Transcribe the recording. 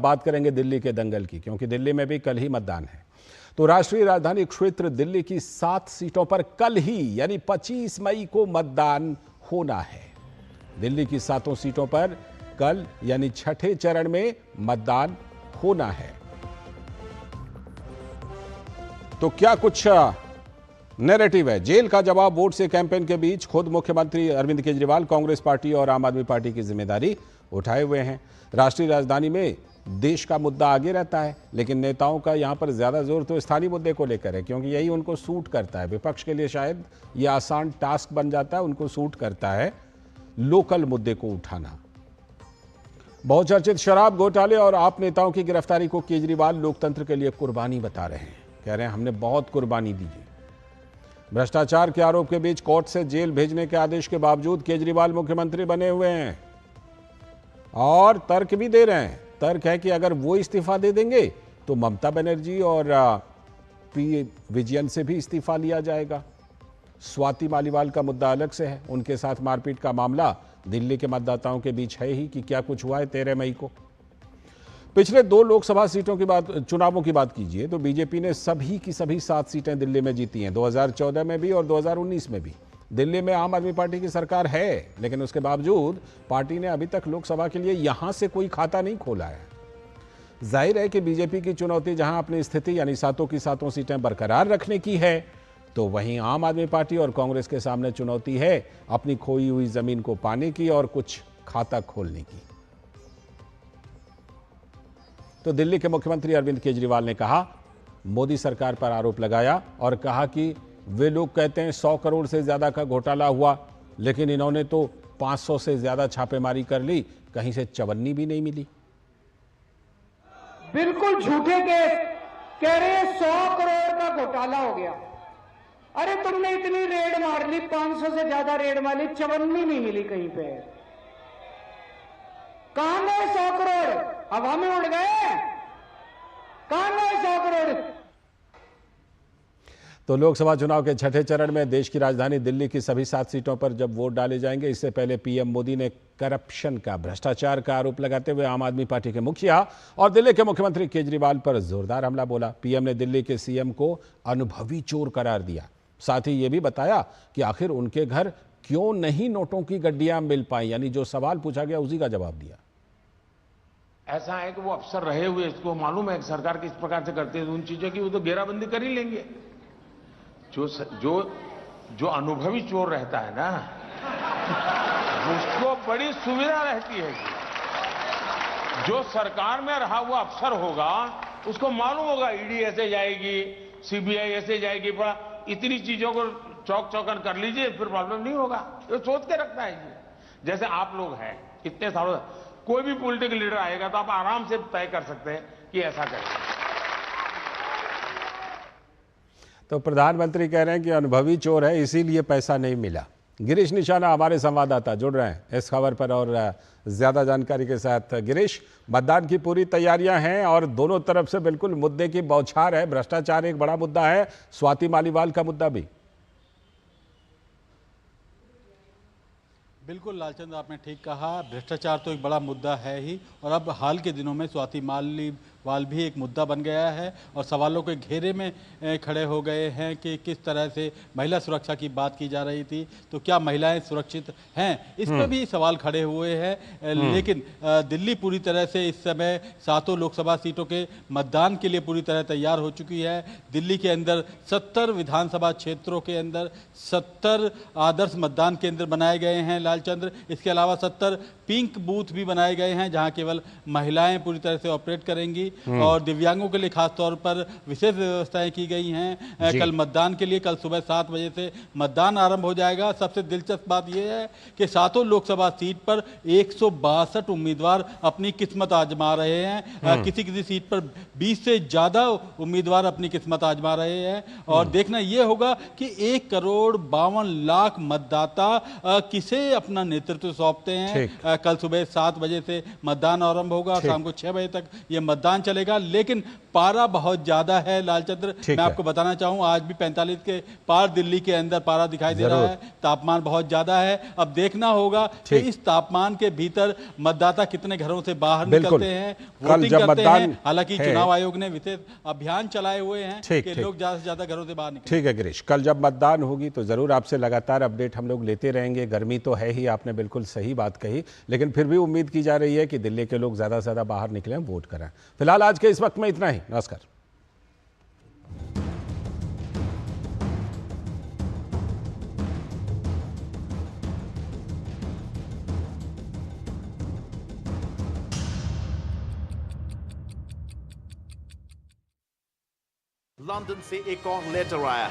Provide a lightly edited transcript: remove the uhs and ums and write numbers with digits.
बात करेंगे दिल्ली के दंगल की, क्योंकि दिल्ली में भी कल ही मतदान है। तो राष्ट्रीय राजधानी क्षेत्र दिल्ली की 7 सीटों पर कल ही यानी 25 मई को मतदान होना है। दिल्ली की 7 सीटों पर कल यानी छठे चरण में मतदान होना है। तो क्या कुछ नैरेटिव है? जेल का जवाब वोट से कैंपेन के बीच खुद मुख्यमंत्री अरविंद केजरीवाल कांग्रेस पार्टी और आम आदमी पार्टी की जिम्मेदारी उठाए हुए हैं। राष्ट्रीय राजधानी में देश का मुद्दा आगे रहता है, लेकिन नेताओं का यहां पर ज्यादा जोर तो स्थानीय मुद्दे को लेकर है, क्योंकि यही उनको सूट करता है। विपक्ष के लिए शायद यह आसान टास्क बन जाता है, उनको सूट करता है लोकल मुद्दे को उठाना। बहुचर्चित शराब घोटाले और आप नेताओं की गिरफ्तारी को केजरीवाल लोकतंत्र के लिए कुर्बानी बता रहे हैं। कह रहे हैं हमने बहुत कुर्बानी दी है। भ्रष्टाचार के आरोप के बीच कोर्ट से जेल भेजने के आदेश के बावजूद केजरीवाल मुख्यमंत्री बने हुए हैं और तर्क भी दे रहे हैं। तर्क है कि अगर वो इस्तीफा दे देंगे तो ममता बनर्जी और पी विजयन से भी इस्तीफा लिया जाएगा। स्वाति मालीवाल का मुद्दा अलग से है, उनके साथ मारपीट का मामला दिल्ली के मतदाताओं के बीच है ही कि क्या कुछ हुआ है 13 मई को। पिछले 2 लोकसभा सीटों की बात, चुनावों की बात कीजिए तो बीजेपी ने सभी की सभी 7 सीटें दिल्ली में जीती हैं, 2014 में भी और 2019 में भी। दिल्ली में आम आदमी पार्टी की सरकार है, लेकिन उसके बावजूद पार्टी ने अभी तक लोकसभा के लिए यहां से कोई खाता नहीं खोला है। जाहिर है कि बीजेपी की चुनौती जहां अपनी स्थिति यानी 7 की 7 सीटें बरकरार रखने की है, तो वहीं आम आदमी पार्टी और कांग्रेस के सामने चुनौती है अपनी खोई हुई जमीन को पाने की और कुछ खाता खोलने की। तो दिल्ली के मुख्यमंत्री अरविंद केजरीवाल ने कहा, मोदी सरकार पर आरोप लगाया और कहा कि वे लोग कहते हैं 100 करोड़ से ज्यादा का घोटाला हुआ, लेकिन इन्होंने तो 500 से ज्यादा छापेमारी कर ली, कहीं से चवन्नी भी नहीं मिली। बिल्कुल झूठे केस कह रहे हैं 100 करोड़ का घोटाला हो गया। अरे तुमने इतनी रेड मार ली, 500 से ज्यादा रेड मार ली, चवन्नी नहीं मिली कहीं पे। कहां गए 100 करोड़? हवा में उड़ गए? कहां गए 100 करोड़? तो लोकसभा चुनाव के छठे चरण में देश की राजधानी दिल्ली की सभी 7 सीटों पर जब वोट डाले जाएंगे, इससे पहले पीएम मोदी ने करप्शन का, भ्रष्टाचार का आरोप लगाते हुए आम आदमी पार्टी के मुखिया और दिल्ली के मुख्यमंत्री केजरीवाल पर जोरदार हमला बोला। पीएम ने दिल्ली के सीएम को अनुभवी चोर करार दिया। साथ ही यह भी बताया कि आखिर उनके घर क्यों नहीं नोटों की गड्डियां मिल पाई, यानी जो सवाल पूछा गया उसी का जवाब दिया। ऐसा है कि वो अफसर रहे हुए, इसको मालूम है कि सरकार किस प्रकार से करती है, उन चीजों की वो तो घेराबंदी कर ही लेंगे। जो अनुभवी चोर रहता है ना, उसको बड़ी सुविधा रहती है कि जो सरकार में रहा हुआ अफसर होगा उसको मालूम होगा ईडी ऐसे जाएगी, सीबीआई ऐसे जाएगी, इतनी चीजों को चौक चौकन कर लीजिए, फिर प्रॉब्लम नहीं होगा। ये सोच के रखता है जी। जैसे आप लोग हैं इतने सालों, कोई भी पॉलिटिकल लीडर आएगा तो आप आराम से तय कर सकते हैं कि ऐसा करेंगे। तो प्रधानमंत्री कह रहे हैं कि अनुभवी चोर है, इसीलिए पैसा नहीं मिला। गिरीश निशाना हमारे संवाददाता जुड़ रहे हैं इस खबर पर और ज्यादा जानकारी के साथ। गिरीश, मतदान की पूरी तैयारियां हैं और दोनों तरफ से बिल्कुल मुद्दे की बौछार है। भ्रष्टाचार एक बड़ा मुद्दा है, स्वाति मालीवाल का मुद्दा भी। बिल्कुल लालचंद, आपने ठीक कहा, भ्रष्टाचार तो एक बड़ा मुद्दा है ही, और अब हाल के दिनों में स्वाति मालीवाल भी एक मुद्दा बन गया है और सवालों के घेरे में खड़े हो गए हैं कि किस तरह से महिला सुरक्षा की बात की जा रही थी, तो क्या महिलाएं सुरक्षित हैं, इस पर भी सवाल खड़े हुए हैं। लेकिन दिल्ली पूरी तरह से इस समय 7 लोकसभा सीटों के मतदान के लिए पूरी तरह तैयार हो चुकी है। दिल्ली के अंदर 70 विधानसभा क्षेत्रों के अंदर 70 आदर्श मतदान केंद्र बनाए गए हैं लालचंद्र। इसके अलावा 70 पिंक बूथ भी बनाए गए हैं जहां केवल महिलाएं पूरी तरह से ऑपरेट करेंगी और दिव्यांगों के लिए खास तौर पर विशेष व्यवस्थाएं की गई हैं। कल मतदान के लिए कल सुबह 7 बजे से मतदान आरंभ हो जाएगा। सबसे दिलचस्प बात यह है कि 7 लोकसभा सीट पर 162 उम्मीदवार अपनी किस्मत आजमा रहे हैं। किसी किसी सीट पर 20 से ज्यादा उम्मीदवार अपनी किस्मत आजमा रहे हैं और देखना यह होगा कि 1,52,00,000 मतदाता किसे अपना नेतृत्व सौंपते हैं। कल सुबह 7 बजे से मतदान आरंभ होगा, शाम को 6 बजे तक यह मतदान चलेगा, लेकिन पारा बहुत ज्यादा है लालचंद्र। मैं आपको बताना चाहूं आज भी 45 के पार दिल्ली के अंदर पारा दिखाई दे रहा है, तापमान बहुत ज्यादा है। अब देखना होगा कि इस तापमान के भीतर मतदाता कितने घरों से बाहर निकलते हैं, वोटिंग करते हैं। हालांकि चुनाव आयोग ने विशेष अभियान चलाए हुए हैं कि लोग ज्यादा से ज्यादा घरों से बाहर निकलें। ठीक है गिरीश, कल जब मतदान होगी तो जरूर आपसे लगातार अपडेट हम लोग लेते रहेंगे। गर्मी तो है ही, आपने बिल्कुल सही बात कही, लेकिन फिर भी उम्मीद की जा रही है कि दिल्ली के लोग ज्यादा से ज्यादा बाहर निकलें, वोट करें। फिलहाल आज के इस वक्त में इतना ही। नमस्कार। लंदन से एक और लेटर आया